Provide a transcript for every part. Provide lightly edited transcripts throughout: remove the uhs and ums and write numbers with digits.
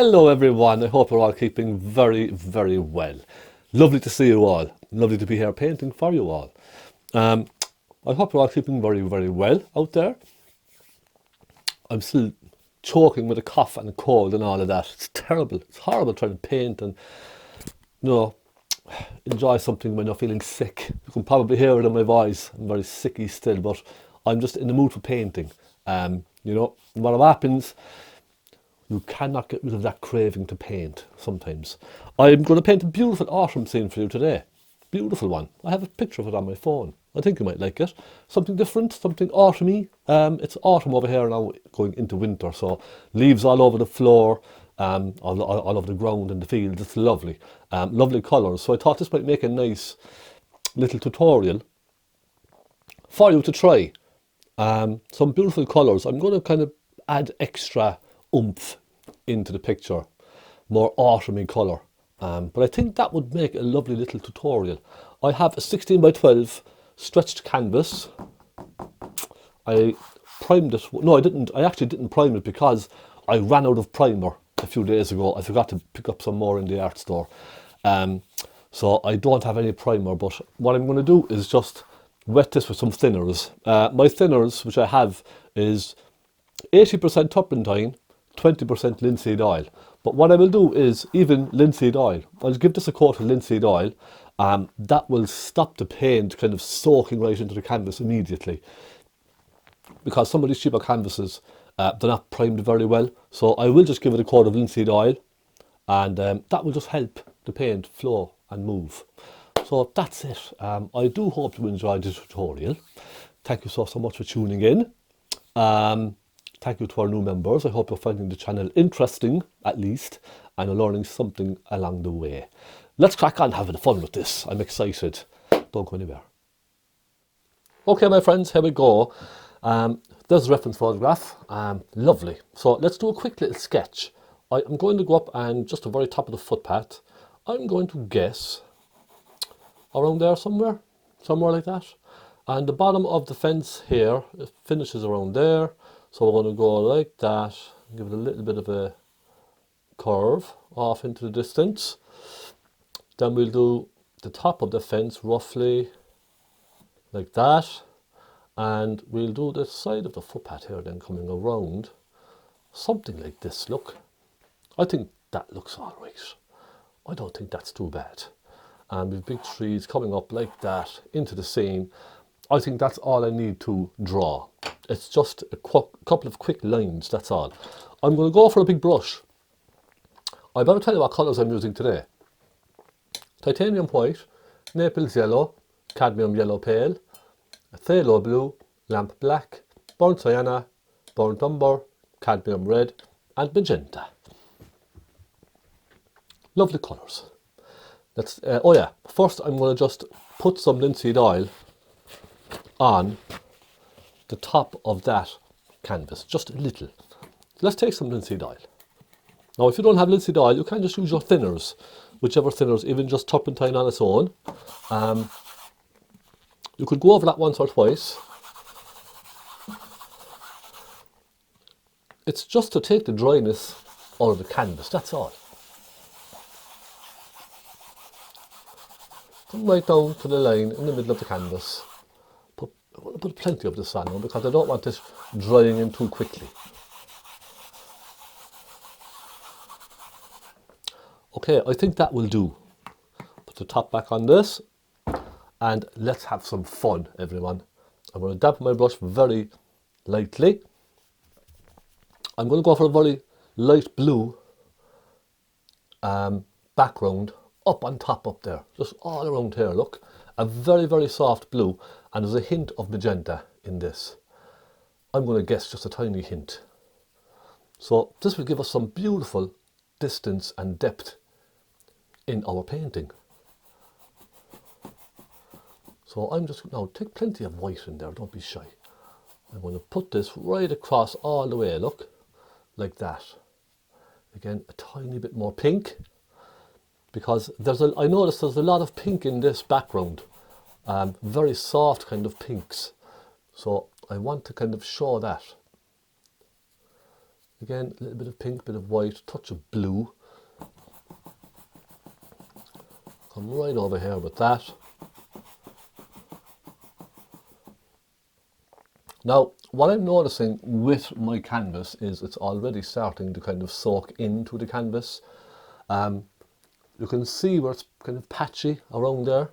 Hello everyone, I hope you're all keeping very well. Lovely to see you all. Lovely to be here painting for you all. I hope you're all keeping very well out there. I'm still choking with a cough and a cold and all of that. It's terrible. It's horrible trying to paint and, enjoy something when you're feeling sick. You can probably hear it in my voice. I'm very sicky still, but I'm just in the mood for painting. What happens, you cannot get rid of that craving to paint sometimes. I'm going to paint a beautiful autumn scene for you today. Beautiful one. I have a picture of it on my phone. I think you might like it. Something different, something autumny. It's autumn over here now, going into winter, so leaves all over the floor, all over the ground and the fields. It's lovely. Lovely colours. So I thought this might make a nice little tutorial for you to try. Some beautiful colours. I'm going to kind of add extra oomph into the picture, more autumny colour, but I think that would make a lovely little tutorial. I have a 16 by 12 stretched canvas. I primed it. No, I didn't. I actually didn't prime it because I ran out of primer a few days ago. I forgot to pick up some more in the art store, so I don't have any primer, but what I'm going to do is just wet this with some thinners. My thinners, which I have, is 80% turpentine, 20% linseed oil. But what I will do is, even linseed oil, I'll give this a coat of linseed oil. That will stop the paint kind of soaking right into the canvas immediately. Because some of these cheaper canvases, they're not primed very well. So I will just give it a coat of linseed oil, and that will just help the paint flow and move. So that's it. I do hope you enjoyed the tutorial. Thank you so much for tuning in. Thank you to our new members. I hope you're finding the channel interesting, at least, and you're learning something along the way. Let's crack on having fun with this. I'm excited. Don't go anywhere. Okay, my friends, here we go. There's a reference photograph. Lovely. So let's do a quick little sketch. I'm going to go up and just the very top of the footpath, I'm going to guess around there somewhere like that. And the bottom of the fence here, it finishes around there. So we're going to go like that, give it a little bit of a curve off into the distance. Then we'll do the top of the fence roughly like that. And we'll do the side of the footpath here then coming around. Something like this, look. I think that looks all right. I don't think that's too bad. And with big trees coming up like that into the scene. I think that's all I need to draw. It's just a couple of quick lines, that's all. I'm going to go for a big brush. I better tell you what colours I'm using today. Titanium white, Naples yellow, cadmium yellow pale, phthalo blue, lamp black, burnt sienna, burnt umber, cadmium red and magenta. Lovely colours. Let's, first I'm going to just put some linseed oil on the top of that canvas, just a little. Let's take some linseed oil. Now if you don't have linseed oil, you can just use your thinners, whichever thinners, even just turpentine on its own. You could go over that once or twice. It's just to take the dryness out of the canvas, that's all. Come right down to the line in the middle of the canvas. I want to put plenty of this on now because I don't want this drying in too quickly. Okay, I think that will do. Put the top back on this and let's have some fun, everyone. I'm going to dampen my brush very lightly. I'm going to go for a very light blue background up on top up there, just all around here, look. A very soft blue, and there's a hint of magenta in this. I'm going to guess just a tiny hint. So this will give us some beautiful distance and depth in our painting. So I'm just, now take plenty of white in there, don't be shy. I'm going to put this right across all the way, look, like that. Again, a tiny bit more pink. Because I noticed there's a lot of pink in this background, very soft kind of pinks. So I want to kind of show that. Again, a little bit of pink, bit of white, touch of blue. Come right over here with that. Now, what I'm noticing with my canvas is it's already starting to kind of soak into the canvas. You can see where it's kind of patchy around there.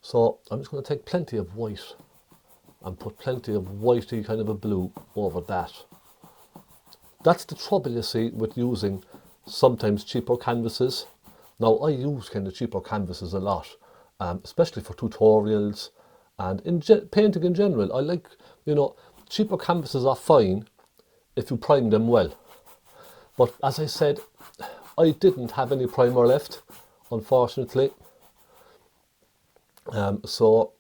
So I'm just going to take plenty of white and put plenty of whitey kind of a blue over that. That's the trouble, you see, with using sometimes cheaper canvases. Now, I use kind of cheaper canvases a lot, especially for tutorials and in painting in general. I like, you know, cheaper canvases are fine if you prime them well. But as I said, I didn't have any primer left, unfortunately. So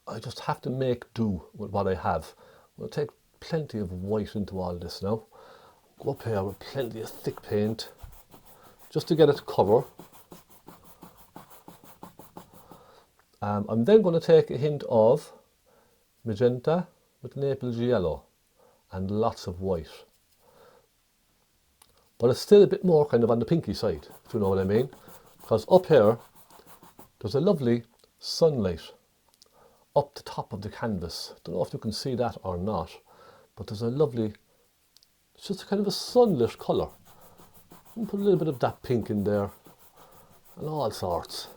I just have to make do with what I have. I'm going to take plenty of white into all this now. Go up here with plenty of thick paint, just to get it to cover. I'm then going to take a hint of magenta with Naples yellow and lots of white. But it's still a bit more kind of on the pinky side, if you know what I mean. Because up here, there's a lovely sunlight up the top of the canvas. Don't know if you can see that or not, but there's a lovely, it's just a kind of a sunlit colour. And put a little bit of that pink in there and all sorts.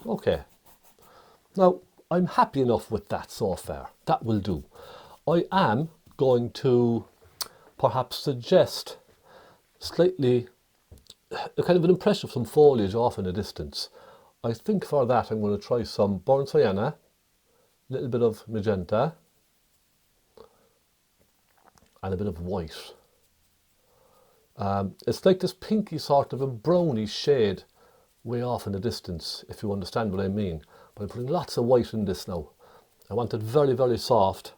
Okay, now I'm happy enough with that so far. That will do. I am going to perhaps suggest slightly a kind of an impression of some foliage off in the distance. I think for that I'm going to try some burnt sienna, a little bit of magenta and a bit of white. It's like this pinky sort of a browny shade way off in the distance, if you understand what I mean. But I'm putting lots of white in this now. I want it very, very soft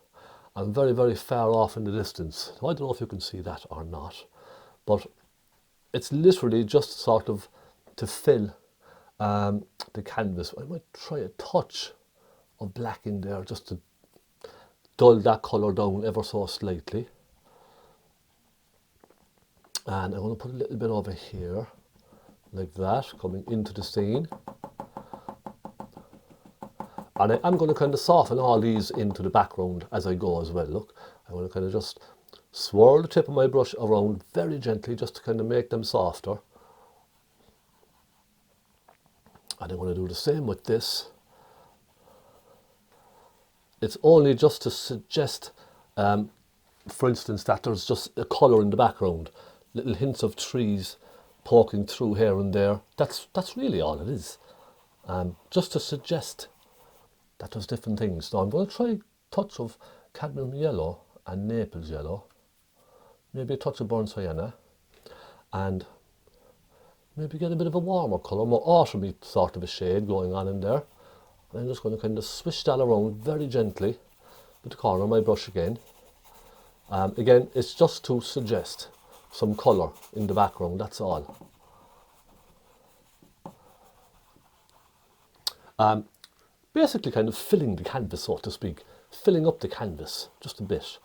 and very, very far off in the distance. So I don't know if you can see that or not, but it's literally just sort of to fill the canvas. I might try a touch of black in there just to dull that colour down ever so slightly. And I'm going to put a little bit over here, like that, coming into the scene. And I'm going to kind of soften all these into the background as I go as well. Look, I'm going to kind of just swirl the tip of my brush around very gently just to kind of make them softer. And I'm going to do the same with this. It's only just to suggest, for instance, that there's just a colour in the background. Little hints of trees poking through here and there. That's really all it is. Just to suggest that there's different things. Now I'm going to try a touch of cadmium yellow and Naples yellow. Maybe a touch of burnt sienna. And maybe get a bit of a warmer colour, more autumny sort of a shade going on in there. And I'm just going to kind of swish that around very gently with the corner of my brush again. Again, it's just to suggest some colour in the background, that's all. Basically kind of filling the canvas, so to speak, filling up the canvas just a bit.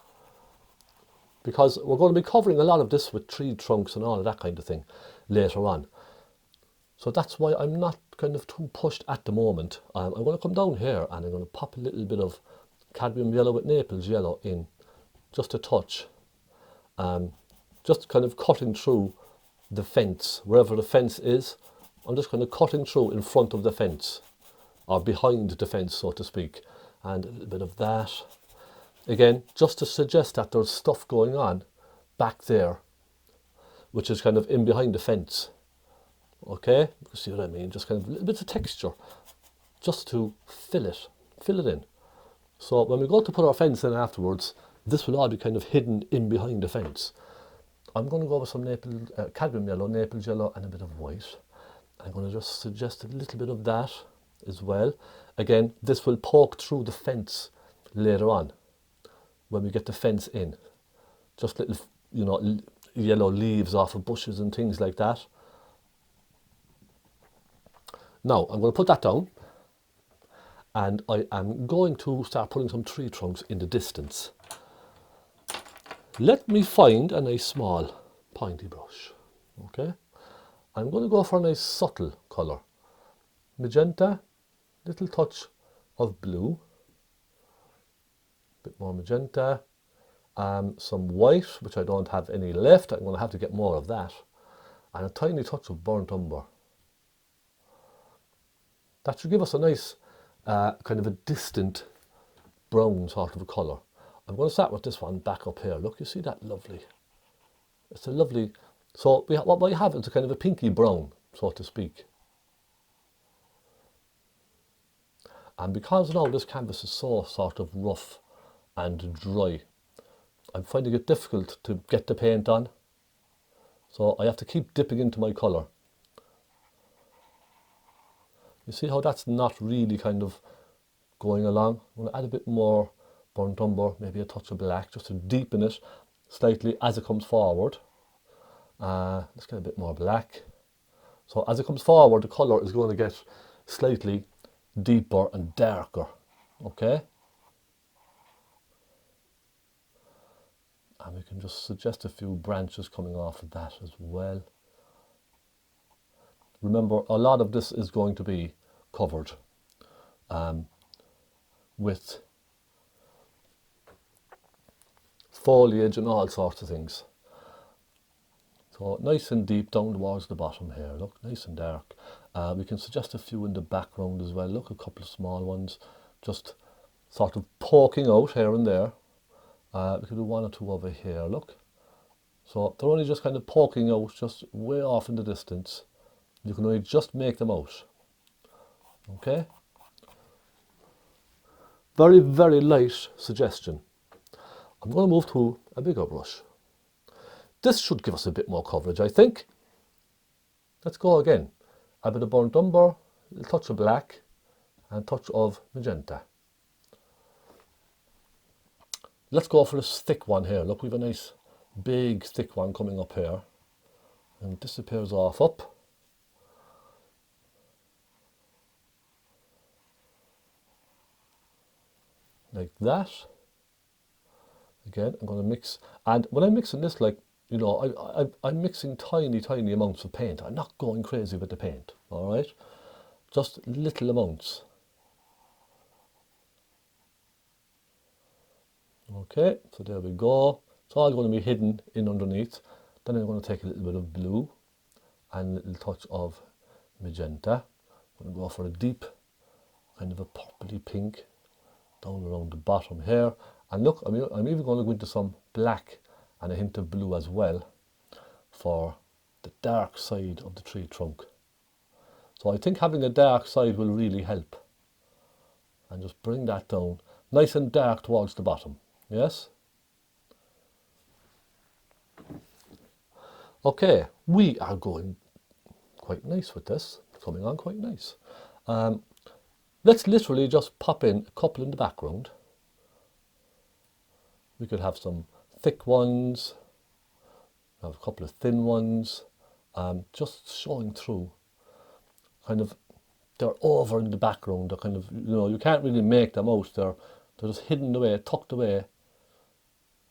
Because we're going to be covering a lot of this with tree trunks and all of that kind of thing later on. So that's why I'm not kind of too pushed at the moment. I'm going to come down here and I'm going to pop a little bit of cadmium yellow with Naples yellow in, just a touch. Just kind of cutting through the fence, wherever the fence is. I'm just kind of cutting through in front of the fence, or behind the fence, so to speak. And a little bit of that. Again, just to suggest that there's stuff going on back there, which is kind of in behind the fence. Okay, you see what I mean? Just kind of a little bit of texture, just to fill it in. So when we go to put our fence in afterwards, this will all be kind of hidden in behind the fence. I'm going to go with some cadmium yellow, Naples yellow and a bit of white. I'm going to just suggest a little bit of that as well. Again, this will poke through the fence later on when we get the fence in. Just little, you know, yellow leaves off of bushes and things like that. Now, I'm going to put that down. and I am going to start putting some tree trunks in the distance. Let me find a nice small pointy brush. Okay, I'm going to go for a nice subtle colour. Magenta, little touch of blue, bit more magenta, some white, which I don't have any left. I'm going to have to get more of that, and a tiny touch of burnt umber. That should give us a nice kind of a distant brown sort of a colour. I'm going to start with this one back up here. Look, you see that lovely? It's a lovely, so what we have is a kind of a pinky brown, so to speak. And because now this canvas is so sort of rough and dry, I'm finding it difficult to get the paint on. So I have to keep dipping into my colour. You see how that's not really kind of going along? I'm going to add a bit more burnt umber, maybe a touch of black, just to deepen it slightly as it comes forward. Let's get a bit more black. So as it comes forward, the colour is going to get slightly deeper and darker. Okay? And we can just suggest a few branches coming off of that as well. Remember, a lot of this is going to be covered with foliage and all sorts of things. So nice and deep down towards the bottom here, look, nice and dark. We can suggest a few in the background as well. Look, a couple of small ones, just sort of poking out here and there. We could do one or two over here, look. So they're only just kind of poking out, just way off in the distance. You can only just make them out. Okay? Very, very light suggestion. I'm going to move to a bigger brush. This should give us a bit more coverage, I think. Let's go again. A bit of burnt umber, a touch of black, and a touch of magenta. Let's go for this thick one here. Look, we have a nice big thick one coming up here, and disappears off up. Like that. Again, I'm going to mix, and when I'm mixing this, like, you know, I'm mixing tiny amounts of paint. I'm not going crazy with the paint, all right? Just little amounts. Okay, so there we go. It's all going to be hidden in underneath. Then I'm going to take a little bit of blue and a little touch of magenta. I'm going to go for a deep kind of a purpley pink down around the bottom here. And look, I'm even going to go into some black and a hint of blue as well for the dark side of the tree trunk. So I think having a dark side will really help. And just bring that down nice and dark towards the bottom. Yes? Okay, we are going quite nice with this. It's coming on quite nice. Let's literally just pop in a couple in the background. We could have some thick ones, have a couple of thin ones, just showing through. Kind of, they're over in the background. They're kind of, you know, you can't really make them out. They're just hidden away, tucked away,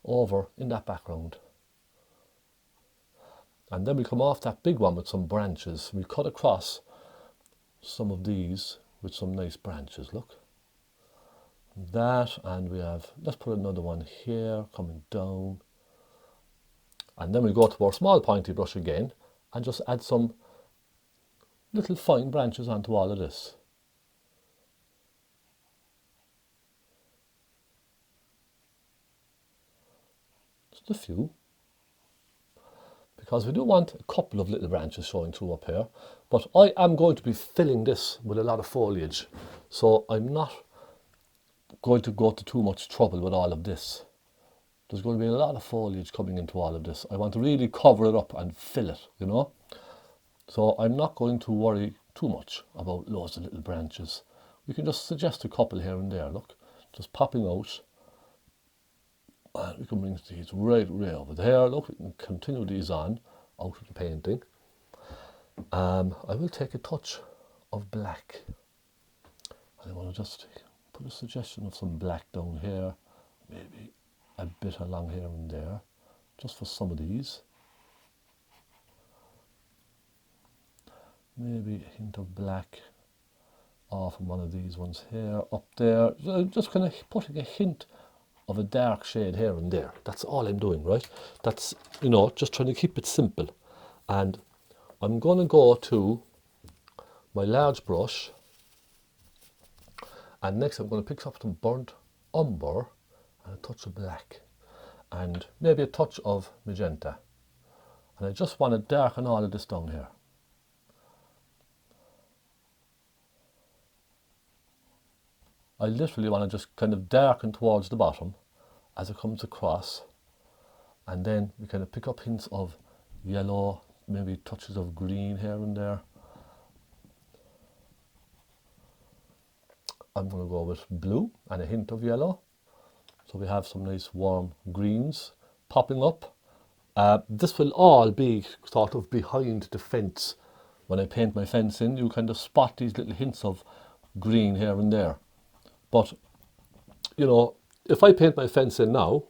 over in that background. And then we come off that big one with some branches. We cut across some of these with some nice branches. Look. That, and we have, let's put another one here coming down, and then we go to our small pointy brush again and just add some little fine branches onto all of this. Just a few, because we do want a couple of little branches showing through up here, but I am going to be filling this with a lot of foliage, so I'm not going to go to too much trouble with all of this. There's going to be a lot of foliage coming into all of this. I want to really cover it up and fill it, you know. So I'm not going to worry too much about loads of little branches. We can just suggest a couple here and there, look, just popping out. And we can bring these right over there, look, we can continue these on out of the painting. I will take a touch of black. I want to just put a suggestion of some black down here, maybe a bit along here and there, just for some of these. Maybe a hint of black off on one of these ones here, up there. Just kind of putting a hint of a dark shade here and there. That's all I'm doing, right? That's, you know, just trying to keep it simple. And I'm going to go to my large brush, and next I'm going to pick up some burnt umber and a touch of black and maybe a touch of magenta. And I just want to darken all of this down here. I literally want to just kind of darken towards the bottom as it comes across, and then we kind of pick up hints of yellow, maybe touches of green here and there. I'm going to go with blue and a hint of yellow, so we have some nice warm greens popping up. This will all be sort of behind the fence. When I paint my fence in, you kind of spot these little hints of green here and there. But, you know, if I paint my fence in now,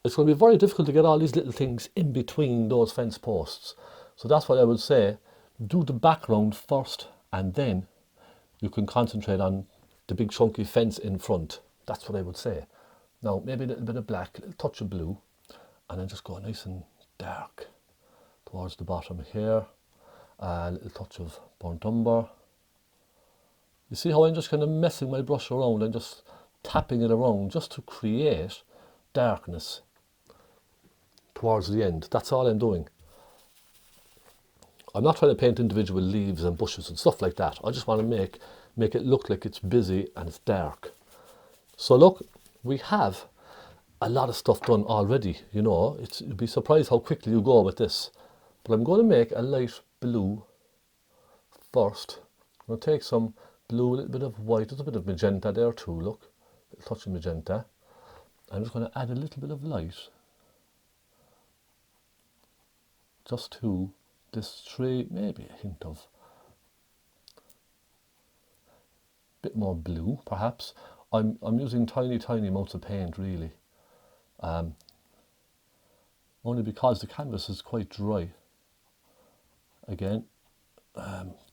it's going to be very difficult to get all these little things in between those fence posts. So that's what I would say. Do the background first, and then you can concentrate on the big chunky fence in front. That's what I would say. Now, maybe a little bit of black, a little touch of blue, and then just go nice and dark towards the bottom here. A little touch of burnt umber. You see how I'm just kind of messing my brush around and just tapping it around just to create darkness towards the end. That's all I'm doing. I'm not trying to paint individual leaves and bushes and stuff like that. I just want to make it look like it's busy and it's dark. So look, we have a lot of stuff done already, you know. You'd be surprised how quickly you go with this. But I'm going to make a light blue first. I'm going to take some blue, a little bit of white, there's a bit of magenta there too, look, a little touch of magenta. I'm just going to add a little bit of light just to this tree, maybe a hint of a bit more blue perhaps. I'm using tiny amounts of paint really, only because the canvas is quite dry. Again,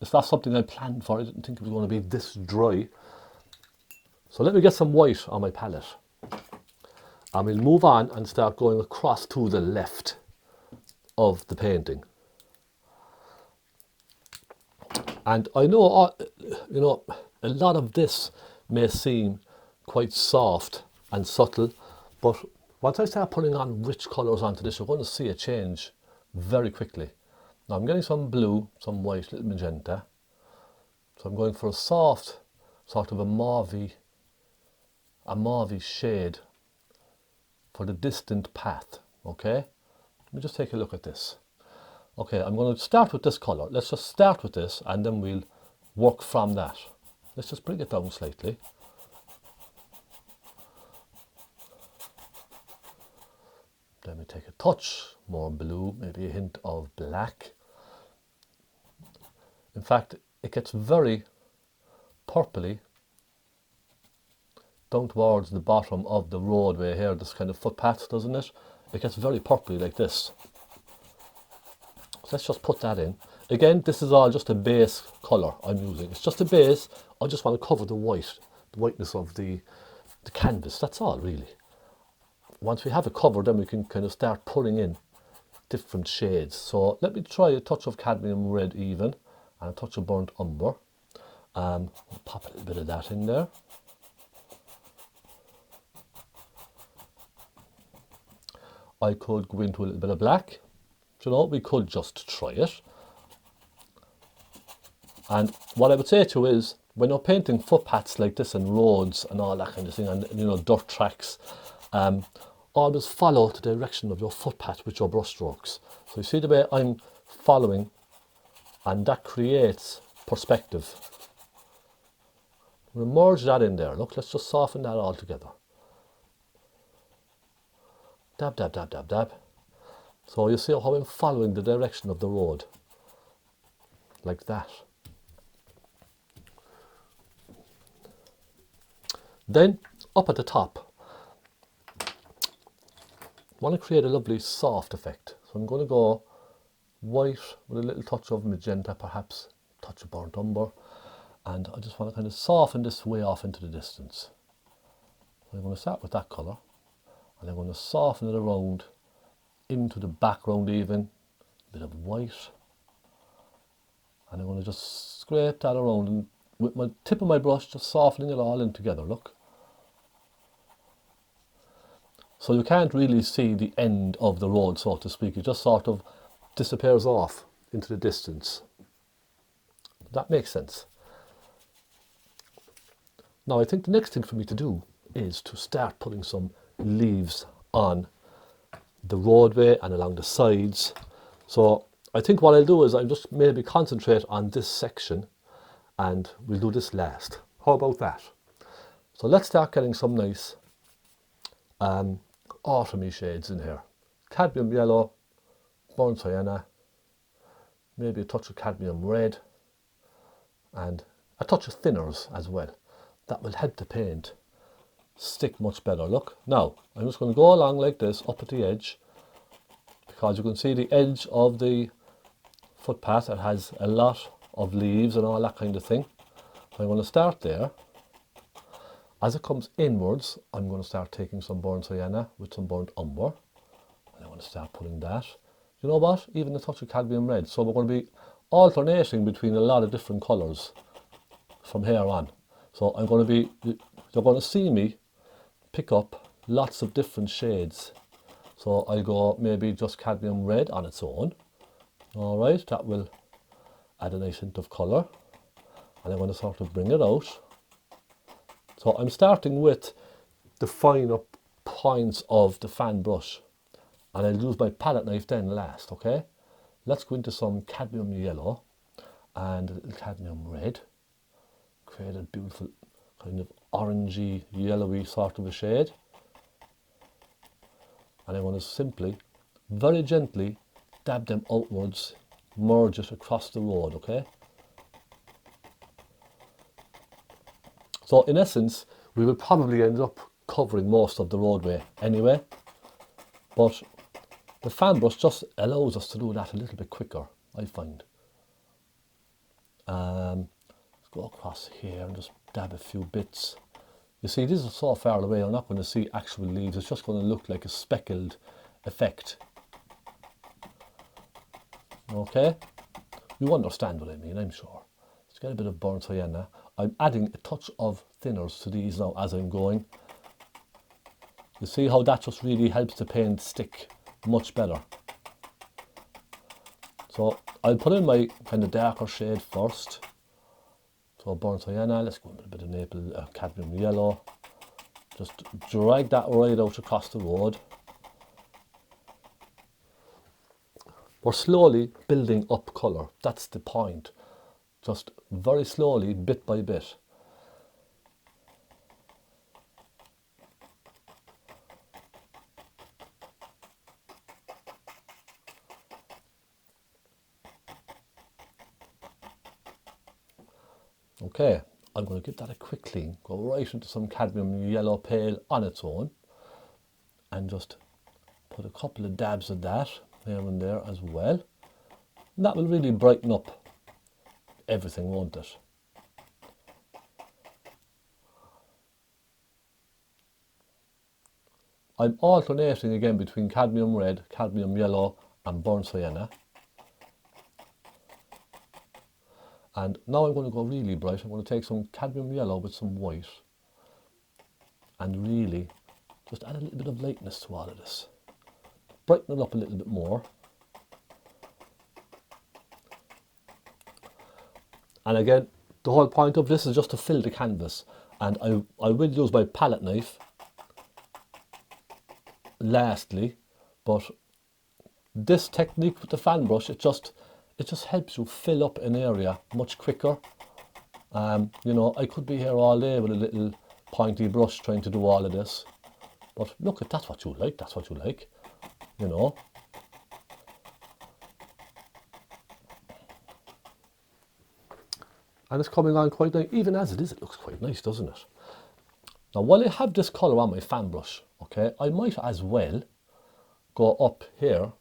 it's not something I planned for. I didn't think it was going to be this dry. So let me get some white on my palette. And we'll move on and start going across to the left of the painting. And I know, you know, a lot of this may seem quite soft and subtle, but once I start putting on rich colours onto this, you're going to see a change very quickly. Now I'm getting some blue, some white, little magenta. So I'm going for a soft, sort of a mauvey shade for the distant path, okay? Let me just take a look at this. Okay, I'm going to start with this colour. Let's just start with this and then we'll work from that. Let's just bring it down slightly. Then we take a touch more blue, maybe a hint of black. In fact, it gets very purpley down towards the bottom of the roadway here, this kind of footpath, doesn't it? It gets very purpley like this. So let's just put that in. Again, this is all just a base colour I'm using. It's just a base. I just want to cover the whiteness of the canvas. That's all really. Once we have it covered, then we can kind of start pulling in different shades. So let me try a touch of cadmium red even, and a touch of burnt umber. We'll pop a little bit of that in there. I could go into a little bit of black. You know, we could just try it. And what I would say to you is, when you're painting footpaths like this and roads and all that kind of thing, and you know, dirt tracks, always follow the direction of your footpath with your brush strokes. So you see the way I'm following, and that creates perspective. We'll merge that in there. Look, let's just soften that all together. Dab, dab, dab, dab, dab. So you see how I'm following the direction of the road, like that. Then up at the top, I want to create a lovely soft effect. So I'm going to go white with a little touch of magenta, perhaps a touch of burnt umber, and I just want to kind of soften this way off into the distance. So I'm going to start with that colour, and I'm going to soften it around into the background even, a bit of white, and I'm going to just scrape that around and with my tip of my brush just softening it all in together, look. So you can't really see the end of the road, so to speak. It just sort of disappears off into the distance. That makes sense. Now I think the next thing for me to do is to start putting some leaves on the roadway and along the sides. So I think what I'll do is I'll just maybe concentrate on this section and we'll do this last. How about that? So let's start getting some nice autumny shades in here. Cadmium yellow, burnt sienna, maybe a touch of cadmium red, and a touch of thinners as well. That will help the paint stick much better. Look, now I'm just going to go along like this up at the edge, because you can see the edge of the footpath. It has a lot of leaves and all that kind of thing. So I'm going to start there. As it comes inwards, I'm going to start taking some burnt sienna with some burnt umber, and I'm going to start putting that. You know what? Even a touch of cadmium red. So we're going to be alternating between a lot of different colours from here on. So I'm going to be, you're going to see me pick up lots of different shades. So I go maybe just cadmium red on its own. All right, that will add a nice hint of colour, and I'm going to sort of bring it out. So I'm starting with the finer points of the fan brush, and I'll use my palette knife then last. Okay, let's go into some cadmium yellow and a little cadmium red. Create a beautiful kind of orangey, yellowy sort of a shade. And I want to simply, very gently, dab them outwards, merge it across the road, okay? So in essence, we will probably end up covering most of the roadway anyway, but the fan brush just allows us to do that a little bit quicker, I find. Let's go across here and just dab a few bits. You see, this is so far away, you're not going to see actual leaves. It's just going to look like a speckled effect. Okay? You understand what I mean, I'm sure. Let's get a bit of burnt sienna. I'm adding a touch of thinners to these now as I'm going. You see how that just really helps the paint stick much better. So I'll put in my kind of darker shade first. So burnt sienna, let's go with a bit of Naples cadmium yellow. Just drag that right out across the road. We're slowly building up colour, that's the point. Just very slowly, bit by bit. Okay, I'm going to give that a quick clean, go right into some cadmium yellow pale on its own, and just put a couple of dabs of that here and there as well. And that will really brighten up everything, won't it? I'm alternating again between cadmium red, cadmium yellow and burnt sienna. And now I'm going to go really bright. I'm going to take some cadmium yellow with some white and really just add a little bit of lightness to all of this. Brighten it up a little bit more. And again, the whole point of this is just to fill the canvas. And I will use my palette knife lastly, but this technique with the fan brush, it just helps you fill up an area much quicker. You know, I could be here all day with a little pointy brush trying to do all of this, but look, if that's what you like, that's what you like, you know. And it's coming on quite nice. Even as it is, it looks quite nice, doesn't it? Now while I have this colour on my fan brush, okay, I might as well go up here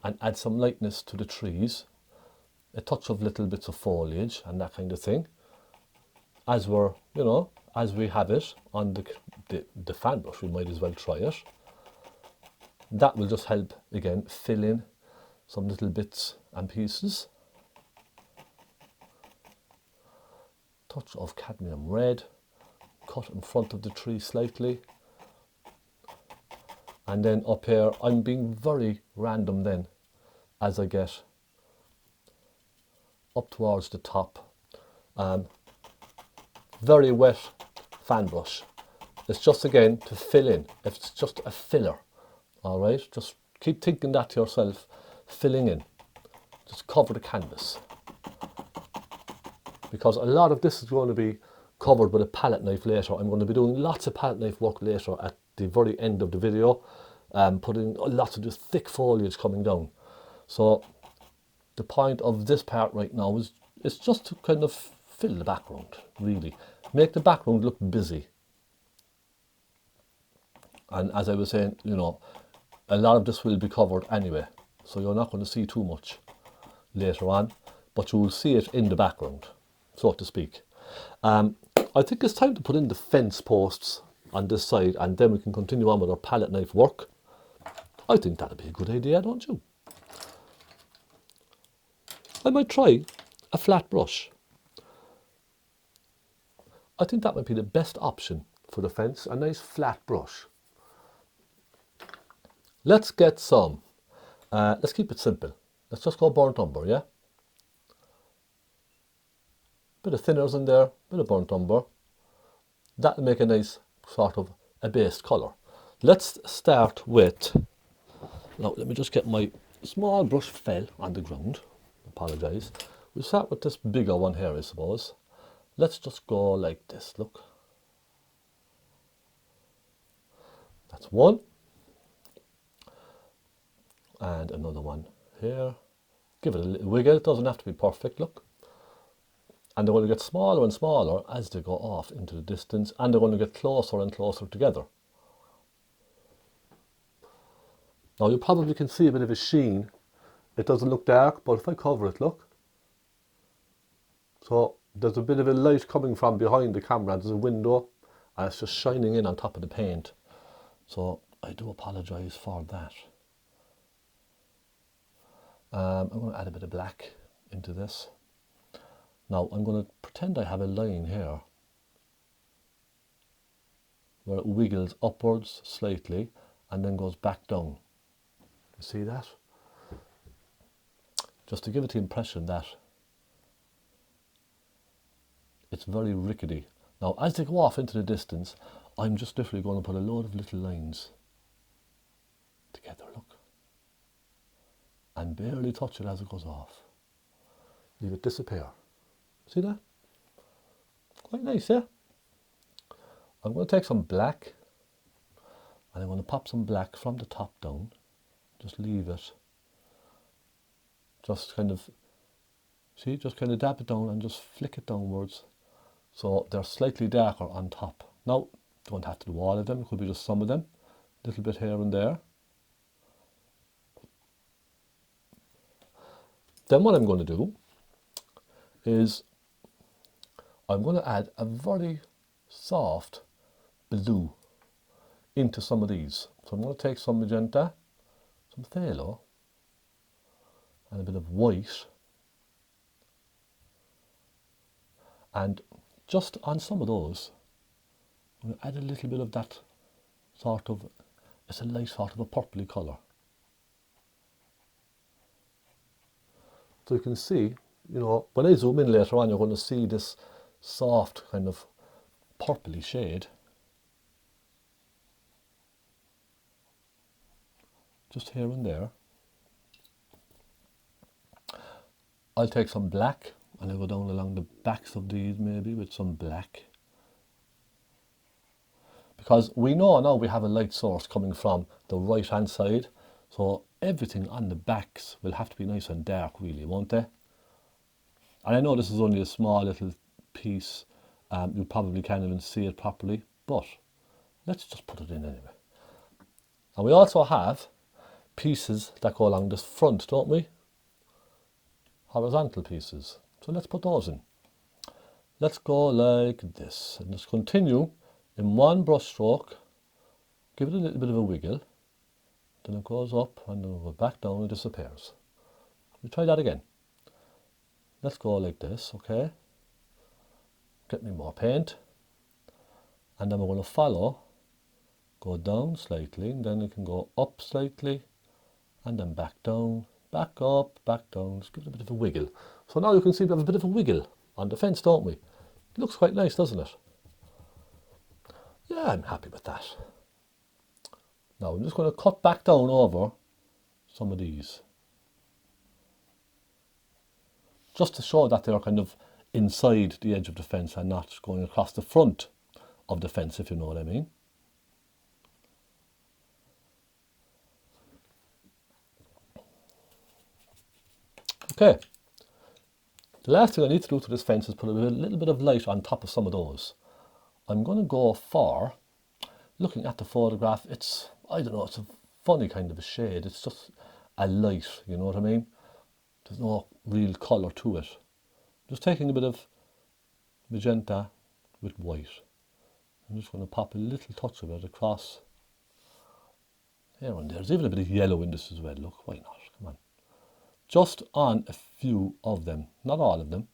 and add some lightness to the trees, a touch of little bits of foliage and that kind of thing, as we're, you know, as we have it on the fan brush. We might as well try it. That will just help, again, fill in some little bits and pieces. Touch of cadmium red, cut in front of the tree slightly. And then up here, I'm being very random then as I get up towards the top. Very wet fan brush. It's just, again, to fill in. It's just a filler. All right, just keep thinking that to yourself, filling in. Just cover the canvas. Because a lot of this is going to be covered with a palette knife later. I'm going to be doing lots of palette knife work later at the very end of the video, putting lots of this thick foliage coming down. So the point of this part right now is just to kind of fill the background, really. Make the background look busy. And as I was saying, you know, a lot of this will be covered anyway, so you're not going to see too much later on, but you will see it in the background, so to speak. I think it's time to put in the fence posts on this side, and then we can continue on with our palette knife work. I think that'd be a good idea, don't you? I might try a flat brush. I think that might be the best option for the fence, a nice flat brush. Let's get some, let's keep it simple. Let's just go burnt umber, yeah? Bit of thinners in there, bit of burnt umber. That'll make a nice sort of a base colour. Let's start with, now let me just get my small brush fell on the ground, apologise. We'll start with this bigger one here, I suppose. Let's just go like this, look. That's one. And another one here. Give it a little wiggle, it doesn't have to be perfect, look. And they're going to get smaller and smaller as they go off into the distance, and they're going to get closer and closer together. Now you probably can see a bit of a sheen. It doesn't look dark, but if I cover it, look. So there's a bit of a light coming from behind the camera. There's a window, and it's just shining in on top of the paint. So I do apologise for that. I'm going to add a bit of black into this. Now I'm going to pretend I have a line here where it wiggles upwards slightly and then goes back down. You see that? Just to give it the impression that it's very rickety. Now as they go off into the distance, I'm just literally going to put a load of little lines together, look. And barely touch it as it goes off. Leave it disappear. See that? Quite nice, yeah? I'm going to take some black, and I'm going to pop some black from the top down. Just leave it. Just kind of, see, just kind of dab it down and just flick it downwards. So they're slightly darker on top. Now, don't have to do all of them, it could be just some of them. A little bit here and there. Then what I'm going to do is I'm going to add a very soft blue into some of these. So I'm going to take some magenta, some phthalo, and a bit of white. And just on some of those, I'm going to add a little bit of that sort of, it's a light sort of a purpley colour. So you can see, you know, when I zoom in later on, you're going to see this soft kind of purpley shade. Just here and there. I'll take some black and I'll go down along the backs of these maybe with some black. Because we know now we have a light source coming from the right hand side. So everything on the backs will have to be nice and dark really, won't they? And I know this is only a small little piece. You probably can't even see it properly. But Let's just put it in anyway. And we also have pieces that go along this front, don't we? Horizontal pieces. So let's put those in. Let's go like this and just continue in one brush stroke. Give it a little bit of a wiggle. Then it goes up and then we'll go back down and disappears. We try that again. Let's go like this, okay? Get me more paint. And then we're going to follow. Go down slightly, and then it can go up slightly, and then back down, back up, back down. Just give it a bit of a wiggle. So now you can see we have a bit of a wiggle on the fence, don't we? It looks quite nice, doesn't it? Yeah, I'm happy with that. Now I'm just going to cut back down over some of these. Just to show that they're kind of inside the edge of the fence and not going across the front of the fence, if you know what I mean. Okay, the last thing I need to do to this fence is put a little bit of light on top of some of those. I'm going to go for, looking at the photograph, it's, I don't know, it's a funny kind of a shade. It's just a light, you know what I mean? There's no real colour to it. Just taking a bit of magenta with white. I'm just going to pop a little touch of it across here and there. There's even a bit of yellow in this as well. Look, why not? Come on. Just on a few of them, not all of them.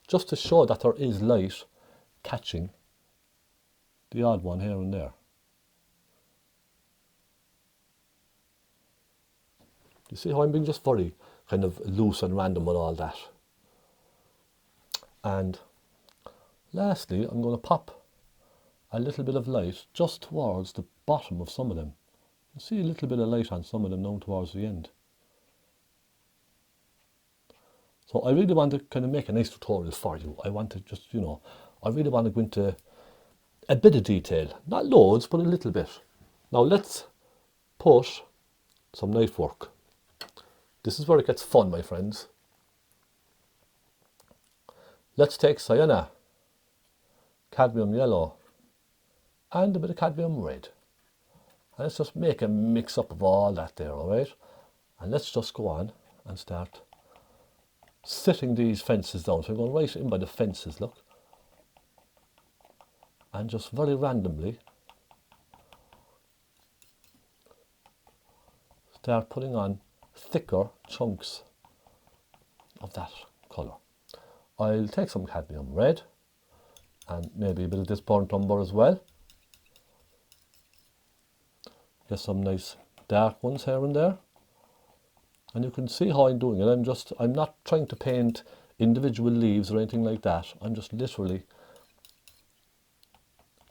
Just to show that there is light catching the odd one here and there. You see how I'm being just very kind of loose and random with all that. And lastly, I'm going to pop a little bit of light just towards the bottom of some of them. You see a little bit of light on some of them down towards the end. So I really want to kind of make a nice tutorial for you. I want to just, you know, I really want to go into a bit of detail. Not loads, but a little bit. Now let's put some knife work. This is where it gets fun, my friends. Let's take Sienna, cadmium yellow, and a bit of cadmium red. And let's just make a mix up of all that there, alright? And let's just go on and start sitting these fences down. So I'm going right in by the fences, look. And just very randomly start putting on thicker chunks of that colour. I'll take some cadmium red and maybe a bit of this burnt umber as well. Get some nice dark ones here and there. And you can see how I'm doing it. I'm not trying to paint individual leaves or anything like that. I'm just literally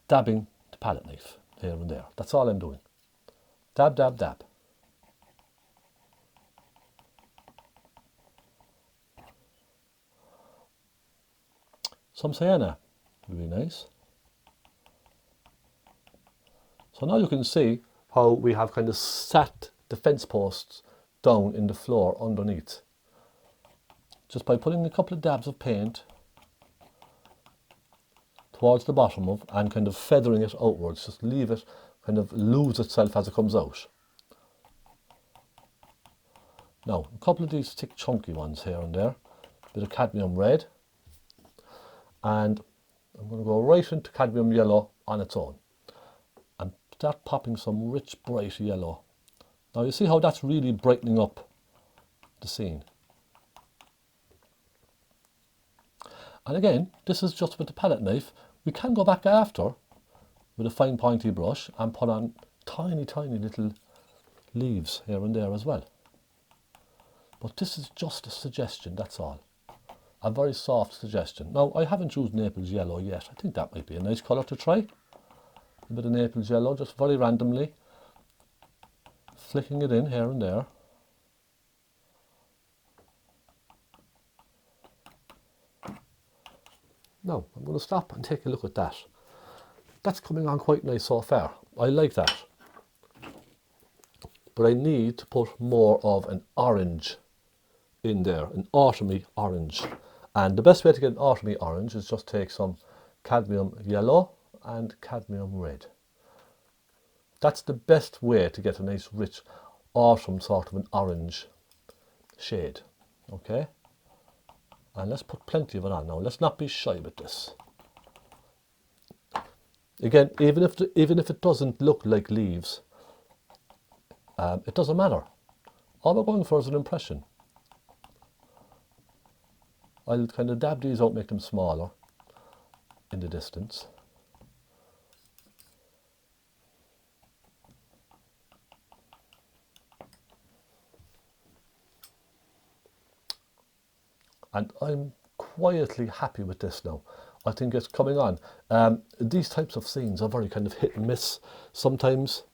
dabbing the palette knife here and there. That's all I'm doing. Dab, dab, dab. Some sienna would be nice. So now you can see how we have kind of sat the fence posts down in the floor underneath. Just by putting a couple of dabs of paint towards the bottom of and kind of feathering it outwards. Just leave it kind of lose itself as it comes out. Now, a couple of these thick chunky ones here and there. A bit of cadmium red. And I'm going to go right into cadmium yellow on its own. And start popping some rich bright yellow. Now you see how that's really brightening up the scene. And again, this is just with the palette knife. We can go back after with a fine pointy brush and put on tiny, tiny little leaves here and there as well. But this is just a suggestion, that's all. A very soft suggestion. Now, I haven't used Naples yellow yet. I think that might be a nice colour to try. A bit of Naples yellow, just very randomly. Flicking it in here and there. Now, I'm going to stop and take a look at that. That's coming on quite nice so far. I like that. But I need to put more of an orange in there, an autumny orange. And the best way to get an autumny orange is just take some cadmium yellow and cadmium red. That's the best way to get a nice rich autumn sort of an orange shade. Okay, and let's put plenty of it on now. Let's not be shy with this. Again, even if it doesn't look like leaves, it doesn't matter. All we're going for is an impression. I'll kind of dab these out, make them smaller in the distance. And I'm quietly happy with this now. I think it's coming on. These types of scenes are very kind of hit and miss sometimes.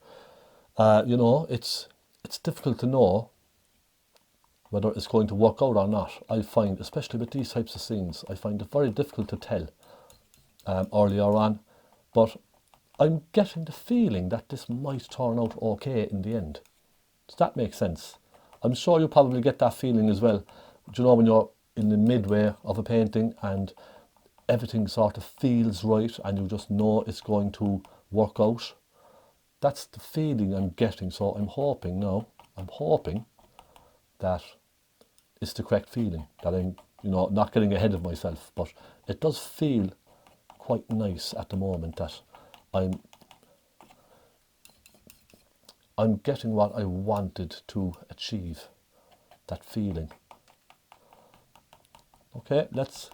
You know, it's difficult to know whether it's going to work out or not. I find, especially with these types of scenes, I find it very difficult to tell earlier on. But I'm getting the feeling that this might turn out okay in the end. Does that make sense? I'm sure you probably get that feeling as well. Do you know, when you're in the midway of a painting and everything sort of feels right and you just know it's going to work out? That's the feeling I'm getting. So I'm hoping that it's the correct feeling, that I'm, you know, not getting ahead of myself. But it does feel quite nice at the moment that I'm getting what I wanted to achieve, that feeling. Okay, let's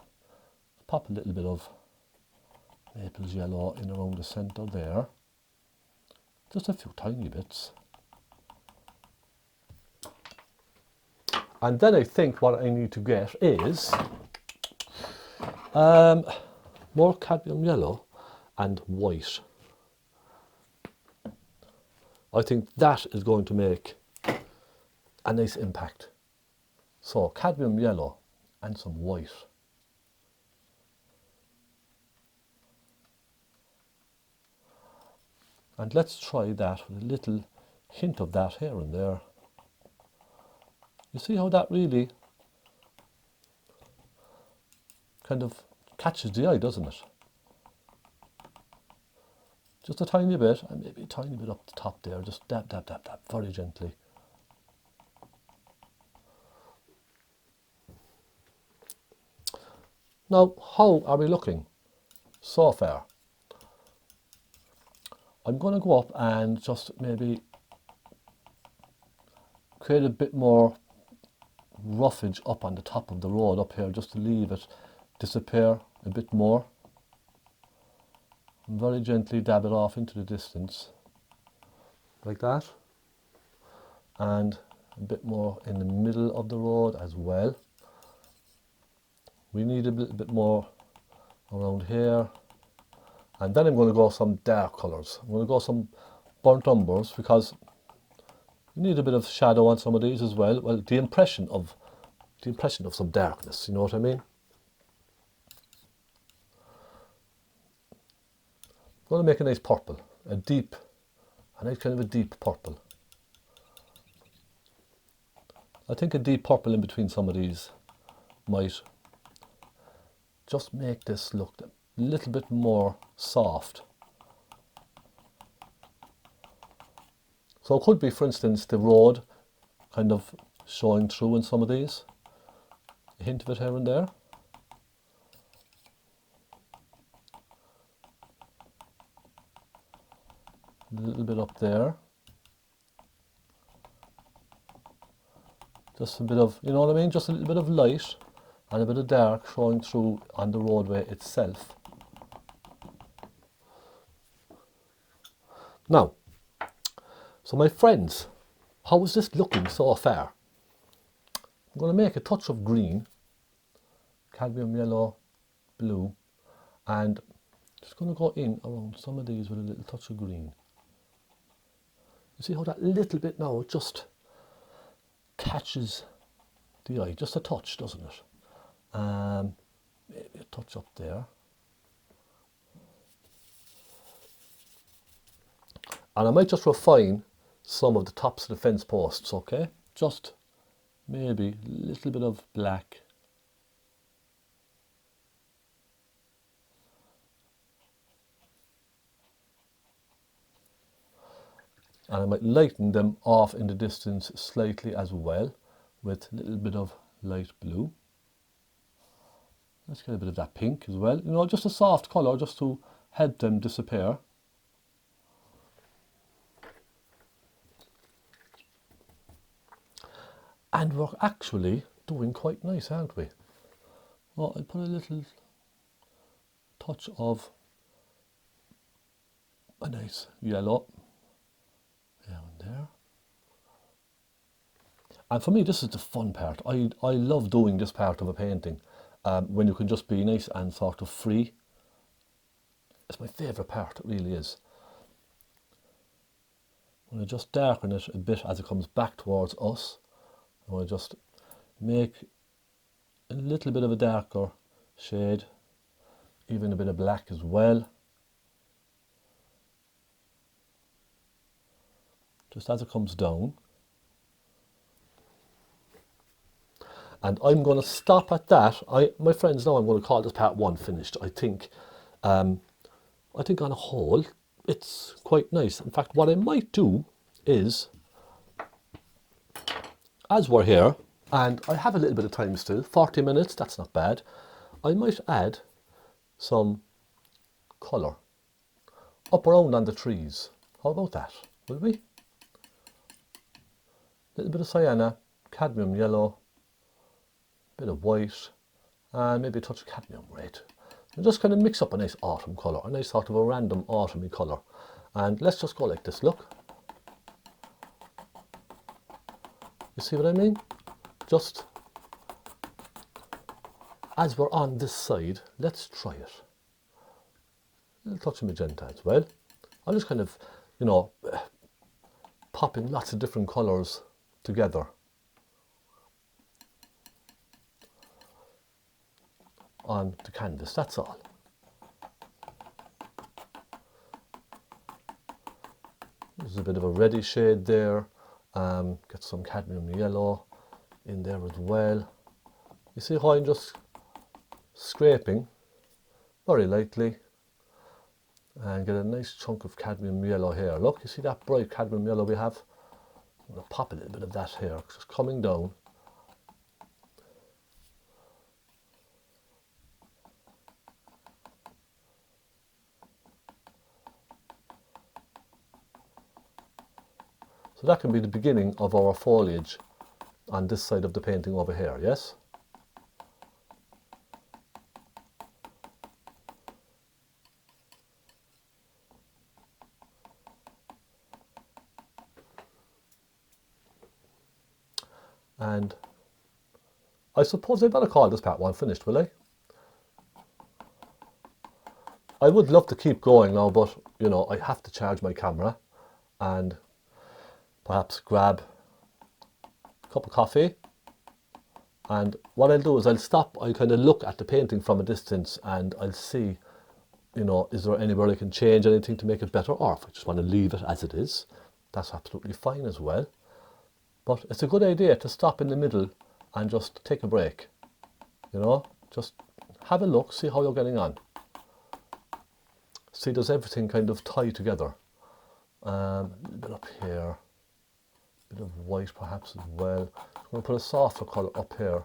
pop a little bit of Naples yellow in around the centre there. Just a few tiny bits. And then I think what I need to get is more cadmium yellow and white. I think that is going to make a nice impact. So cadmium yellow and some white. And let's try that with a little hint of that here and there. You see how that really kind of catches the eye, doesn't it? Just a tiny bit, and maybe a tiny bit up the top there. Just dab, dab, dab, dab, very gently. Now, how are we looking so far? I'm going to go up and just maybe create a bit more roughage up on the top of the road up here, just to leave it disappear a bit more. And very gently dab it off into the distance, like that. And a bit more in the middle of the road as well. We need a little bit more around here. And then I'm going to go some dark colours. I'm going to go some burnt umbers, because you need a bit of shadow on some of these as well. Well, the impression of some darkness, you know what I mean? I'm going to make a nice purple, a nice kind of a deep purple. I think a deep purple in between some of these might just make this look a little bit more soft. So it could be, for instance, the road kind of showing through in some of these. A hint of it here and there. A little bit up there. Just a bit of, you know what I mean? Just a little bit of light and a bit of dark showing through on the roadway itself. Now, so my friends, how is this looking so far? I'm going to make a touch of green, cadmium yellow, blue, and just going to go in around some of these with a little touch of green. You see how that little bit now just catches the eye, just a touch, doesn't it? Maybe a touch up there. And I might just refine some of the tops of the fence posts, okay? Just maybe a little bit of black. And I might lighten them off in the distance slightly as well with a little bit of light blue. Let's get a bit of that pink as well. You know, just a soft colour just to help them disappear. And we're actually doing quite nice, aren't we? Well, I put a little touch of a nice yellow down there. And for me, this is the fun part. I love doing this part of a painting, when you can just be nice and sort of free. It's my favourite part, it really is. I'm going to just darken it a bit as it comes back towards us. I'm going to just make a little bit of a darker shade, even a bit of black as well. Just as it comes down. And I'm going to stop at that. My friends know I'm going to call this part 1 finished. I think on a whole, it's quite nice. In fact, what I might do is, as we're here, and I have a little bit of time still, 40 minutes, that's not bad, I might add some colour up around on the trees. How about that, will we? A little bit of Sienna, cadmium yellow, bit of white, and maybe a touch of cadmium red. And just kind of mix up a nice autumn colour, a nice sort of a random autumny colour. And let's just go like this, look. You see what I mean? Just as we're on this side, let's try it. A little touch of magenta as well. I'm just kind of, you know, popping lots of different colours together. On the canvas, that's all. There's a bit of a reddish shade there. Get some cadmium yellow in there as well. You see how I'm just scraping very lightly and get a nice chunk of cadmium yellow here. Look, you see that bright cadmium yellow we have? I'm going to pop a little bit of that here, just coming down. So that can be the beginning of our foliage on this side of the painting over here, yes? And I suppose I better call this part 1 finished, will I? I would love to keep going now, but you know, I have to charge my camera and perhaps grab a cup of coffee. And what I'll do is I'll stop, I'll kind of look at the painting from a distance and I'll see, you know, is there anywhere I can change anything to make it better, or if I just want to leave it as it is, that's absolutely fine as well. But it's a good idea to stop in the middle and just take a break, you know, just have a look, see how you're getting on. See, does everything kind of tie together? A little bit up here. Bit of white perhaps as well. I'm going to put a softer colour up here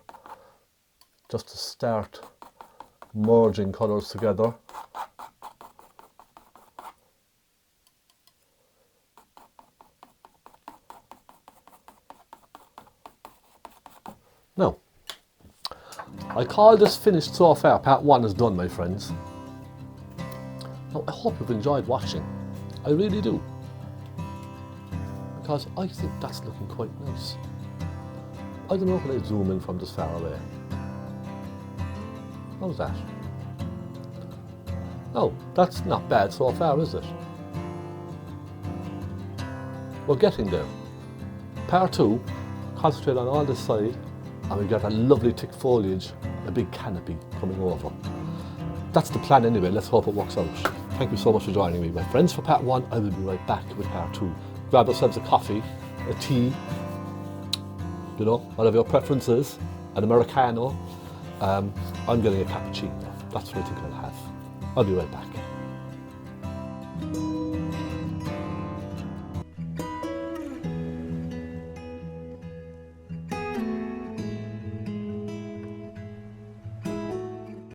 just to start merging colours together. Now, I call this finished so far. Part 1 is done, my friends. Now, I hope you've enjoyed watching. I really do. Because I think that's looking quite nice. I don't know, can I zoom in from this far away? How's that? Oh, that's not bad so far, is it? We're getting there. Part 2, concentrate on all this side, and we got a lovely thick foliage, a big canopy coming over. That's the plan anyway, let's hope it works out. Thank you so much for joining me, my friends. For part 1, I will be right back with part 2. Grab yourselves a coffee, a tea, you know, whatever your preference is, an Americano. I'm getting a cappuccino. That's what I think I'll have. I'll be right back.